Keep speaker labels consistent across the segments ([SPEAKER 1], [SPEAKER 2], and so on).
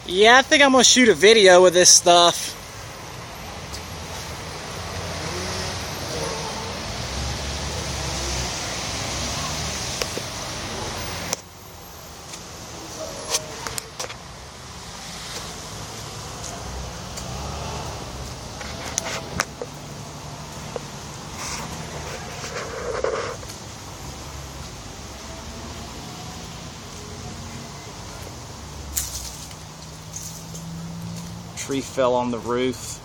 [SPEAKER 1] Yeah, I think I'm gonna shoot a video with this stuff. Tree fell on the roof.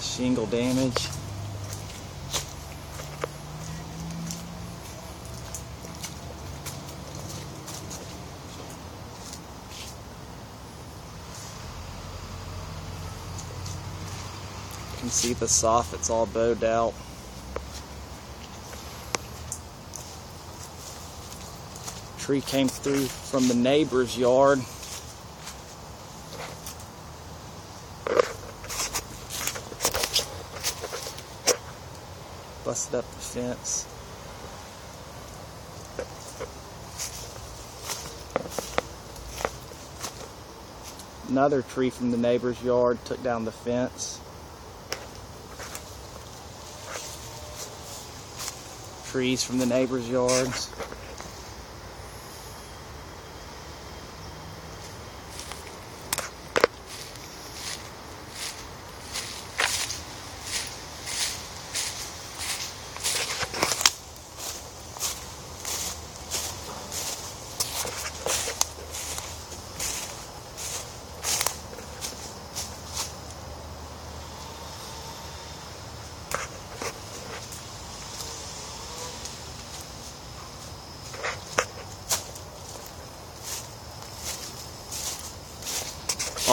[SPEAKER 1] Shingle damage. You can see the soffit's all bowed out. Tree came through from the neighbor's yard. Busted up the fence. Another tree from the neighbor's yard took down the fence. Trees from the neighbor's yards.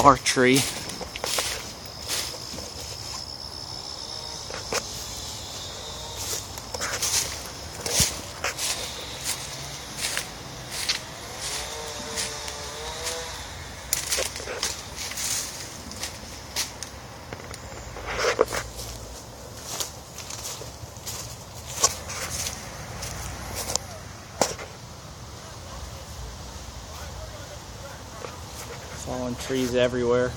[SPEAKER 1] Our tree. Fallen trees everywhere.